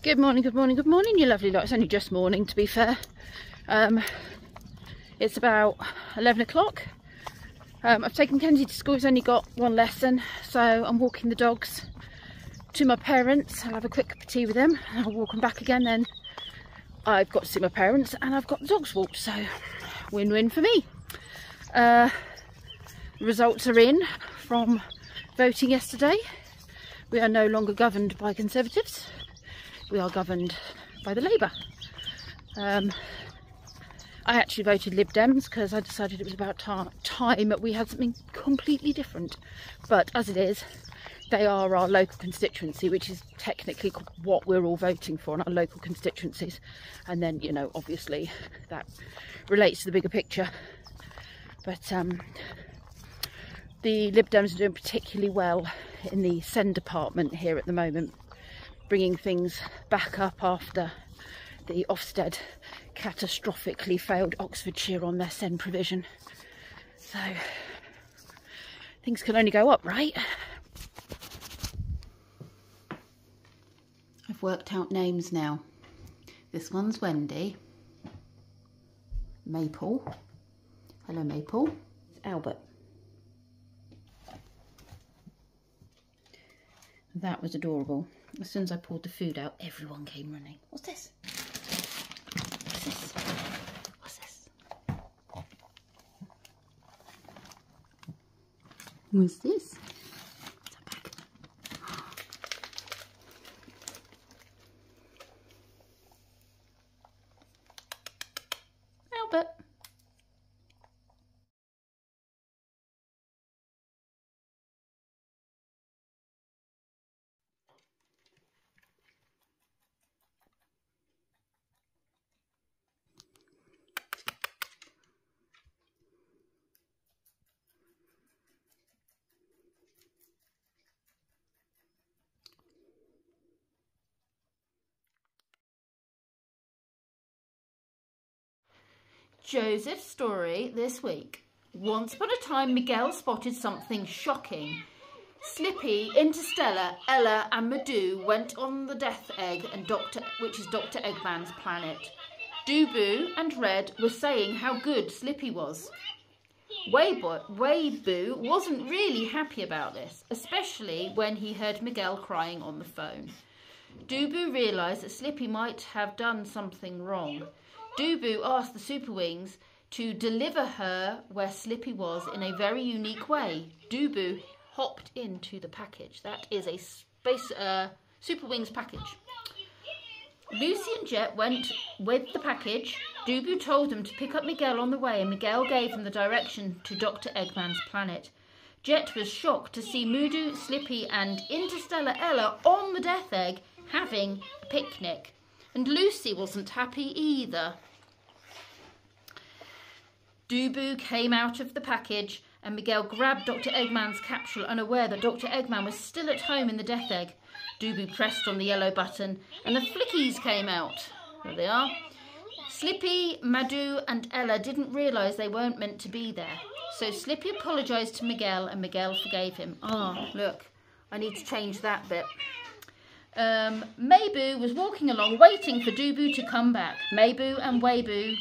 Good morning, good morning, good morning, you lovely lot. It's only just morning, to be fair. It's about 11 o'clock. I've taken Kenzie to school. He's only got one lesson, so I'm walking the dogs to my parents. I'll have a quick cup of tea with them, and I'll walk them back again. Then I've got to see my parents, and I've got the dogs walked, so win-win for me. The results are in from voting yesterday. We are no longer governed by Conservatives. We are governed by the Labour. I actually voted Lib Dems because I decided it was about time that we had something completely different. But as it is, they are our local constituency, which is technically what we're all voting for in our local constituencies. And then, you know, obviously that relates to the bigger picture. But the Lib Dems are doing particularly well in the Send department here at the moment, bringing things back up after the Ofsted catastrophically failed Oxfordshire on their Send provision. So things can only go up, right? I've worked out names now. This one's Wendy. Maple. Hello, Maple. Albert. That was adorable. As soon as I poured the food out, everyone came running. What's this? What's this? What's this? What's this? What's that bag? Albert. Joseph's story this week. Once upon a time, Miguel spotted something shocking. Slippy, Interstellar, Ella and Madou went on the Death Egg, and which is Dr. Eggman's planet. Dubu and Red were saying how good Slippy was. Weibu wasn't really happy about this, especially when he heard Miguel crying on the phone. Dubu realised that Slippy might have done something wrong. Dubu asked the Super Wings to deliver her where Slippy was in a very unique way. Dubu hopped into the package. That is a Super Wings package. Lucy and Jet went with the package. Dubu told them to pick up Miguel on the way, and Miguel gave them the direction to Dr. Eggman's planet. Jet was shocked to see Mudu, Slippy and Interstellar Ella on the Death Egg having a picnic. And Lucy wasn't happy either. Dubu came out of the package and Miguel grabbed Dr. Eggman's capsule, unaware that Dr. Eggman was still at home in the Death Egg. Dubu pressed on the yellow button and the flickies came out. There they are. Slippy, Madou and Ella didn't realise they weren't meant to be there. So Slippy apologised to Miguel and Miguel forgave him. Oh, look, I need to change that bit. Maybu was walking along waiting for Dubu to come back. Maybu and Weibo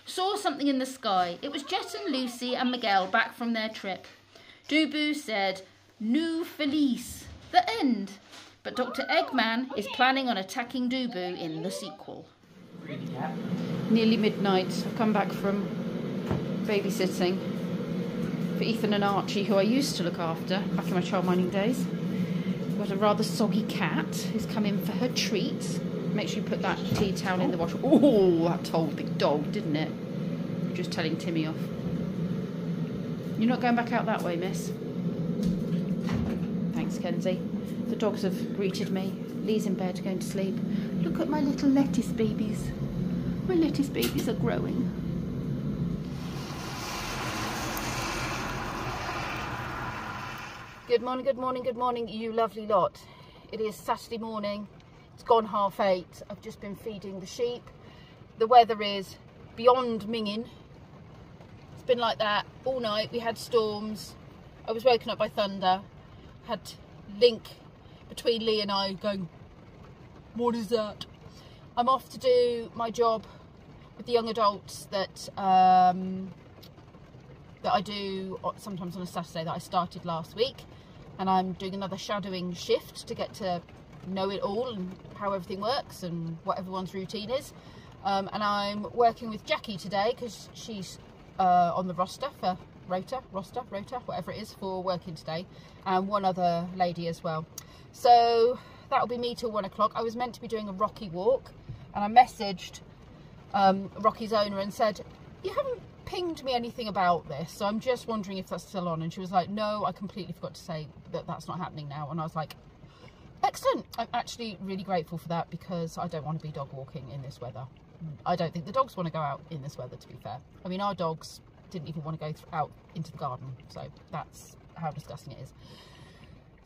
saw something in the sky. It was Jet and Lucy and Miguel back from their trip. Dubu said, "Nu Felice," the end. But Dr. Eggman is planning on attacking Dubu in the sequel. Nearly midnight. I've come back from babysitting for Ethan and Archie, who I used to look after back in my childminding days. We've got a rather soggy cat who's come in for her treats. Make sure you put that tea towel in the wash. Oh, that told big dog, didn't it? You're just telling Timmy off. You're not going back out that way, miss. Thanks, Kenzie. The dogs have greeted me. Lee's in bed, going to sleep. Look at my little lettuce babies. My lettuce babies are growing. Good morning, good morning, good morning, you lovely lot. It is Saturday morning. It's gone 8:30. I've just been feeding the sheep. The weather is beyond minging. It's been like that all night. We had storms. I was woken up by thunder. Had link between Lee and I going, what is that? I'm off to do my job with the young adults that I do sometimes on a Saturday that I started last week, and I'm doing another shadowing shift to get to know it all and how everything works and what everyone's routine is. And I'm working with Jackie today because she's on the roster for rota, whatever it is, for working today, and one other lady as well. So that'll be me till 1 o'clock. I was meant to be doing a Rocky walk, and I messaged Rocky's owner and said, you haven't pinged me anything about this, so I'm just wondering if that's still on. And she was like, no, I completely forgot to say that that's not happening now. And I was like, excellent. I'm actually really grateful for that, because I don't want to be dog walking in this weather. I don't think the dogs want to go out in this weather, to be fair. I mean, our dogs didn't even want to go out into the garden, so that's how disgusting it is.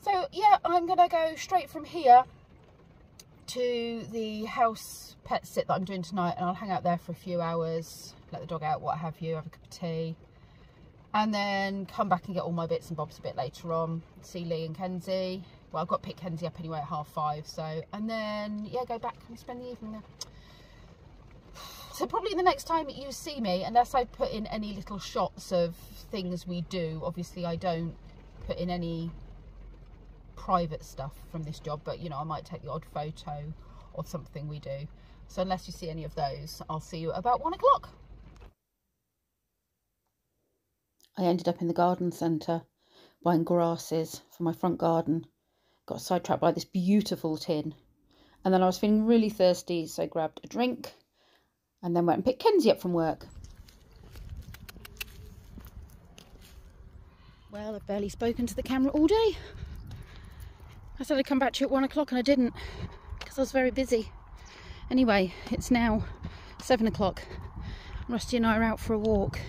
So yeah, I'm gonna go straight from here to the house pet sit that I'm doing tonight, and I'll hang out there for a few hours, let the dog out, what have you, have a cup of tea, and then come back and get all my bits and bobs a bit later on, see Lee and Kenzie. Well, I've got to pick Kenzie up anyway at 5:30, so, and then yeah, go back and spend the evening there. So probably the next time you see me, unless I put in any little shots of things we do, obviously I don't put in any private stuff from this job, but you know, I might take the odd photo or something we do. So unless you see any of those, I'll see you at about 1 o'clock. I ended up in the garden centre buying grasses for my front garden. Got sidetracked by this beautiful tin, and then I was feeling really thirsty, so I grabbed a drink and then went and picked Kenzie up from work. Well, I've barely spoken to the camera all day. I said I'd come back to you at 1 o'clock and I didn't, because I was very busy. Anyway, it's now 7 o'clock. Rusty and I are out for a walk.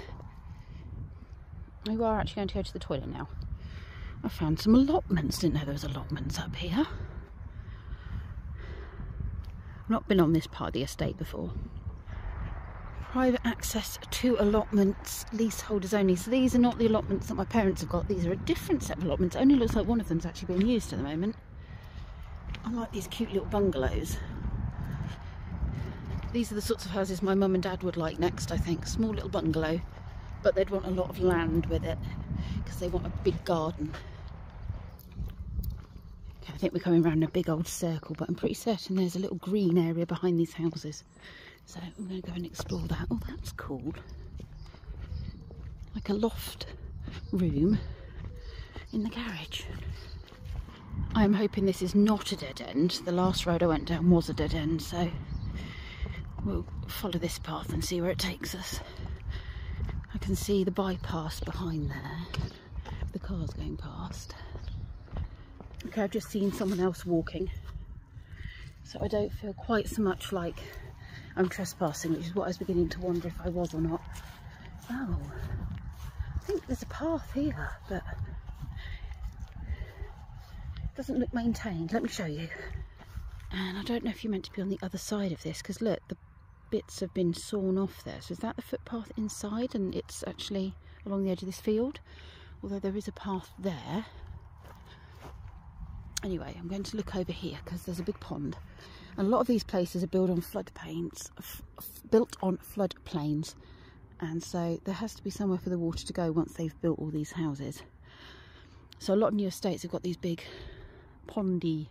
We are actually going to go to the toilet now. I found some allotments. Didn't know there was allotments up here. I've not been on this part of the estate before. Private access to allotments, leaseholders only. So these are not the allotments that my parents have got. These are a different set of allotments. It only looks like one of them's actually being used at the moment. Unlike these cute little bungalows. These are the sorts of houses my mum and dad would like next, I think. Small little bungalow, but they'd want a lot of land with it because they want a big garden. Okay, I think we're coming around a big old circle, but I'm pretty certain there's a little green area behind these houses. So I'm going to go and explore that. Oh, that's cool. Like a loft room in the garage. I'm hoping this is not a dead end. The last road I went down was a dead end, so we'll follow this path and see where it takes us. I can see the bypass behind there. The car's going past. Okay, I've just seen someone else walking, so I don't feel quite so much like I'm trespassing, which is what I was beginning to wonder if I was or not. Oh, I think there's a path here, but it doesn't look maintained. Let me show you. And I don't know if you're meant to be on the other side of this, because look, the bits have been sawn off there. So is that the footpath inside, and it's actually along the edge of this field? Although there is a path there. Anyway, I'm going to look over here because there's a big pond. And a lot of these places are built on floodplains, and so there has to be somewhere for the water to go once they've built all these houses. So a lot of new estates have got these big pondy,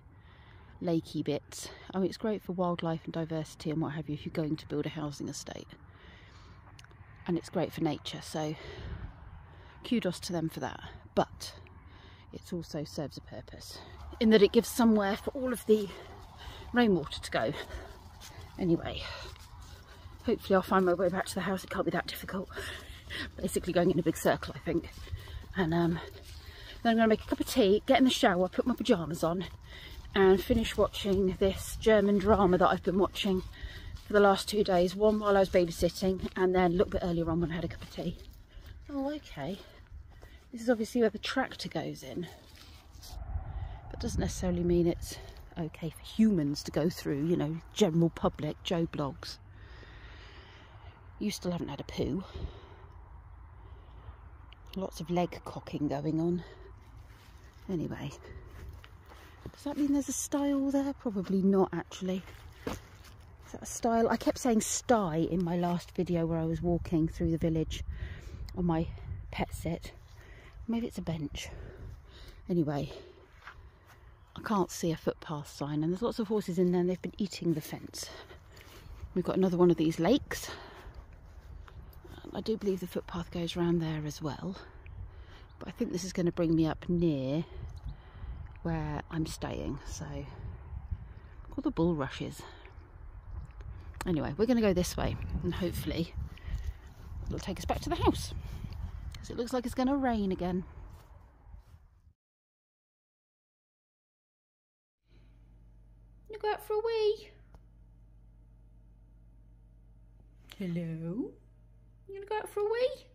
lakey bits. I mean, it's great for wildlife and diversity and what have you if you're going to build a housing estate, and it's great for nature, so kudos to them for that. But it also serves a purpose in that it gives somewhere for all of the rainwater to go. Anyway, hopefully I'll find my way back to the house. It can't be that difficult. Basically going in a big circle, I think. And then I'm going to make a cup of tea, get in the shower, put my pyjamas on, and finish watching this German drama that I've been watching for the last 2 days. One while I was babysitting, and then a little bit earlier on when I had a cup of tea. Oh, okay. This is obviously where the tractor goes in, but doesn't necessarily mean it's okay for humans to go through, you know, general public, Joe Blogs. You still haven't had a poo. Lots of leg cocking going on. Anyway, Does that mean there's a stile there? Probably not, actually. Is that a stile? I kept saying sty in my last video where I was walking through the village on my pet sit. Maybe it's a bench. Anyway, I can't see a footpath sign, and there's lots of horses in there and they've been eating the fence. We've got another one of these lakes. I do believe the footpath goes around there as well, but I think this is going to bring me up near where I'm staying, so all the bulrushes. Anyway, we're going to go this way and hopefully it'll take us back to the house, because it looks like it's going to rain again. You go out for a wee? Hello? You gonna go out for a wee?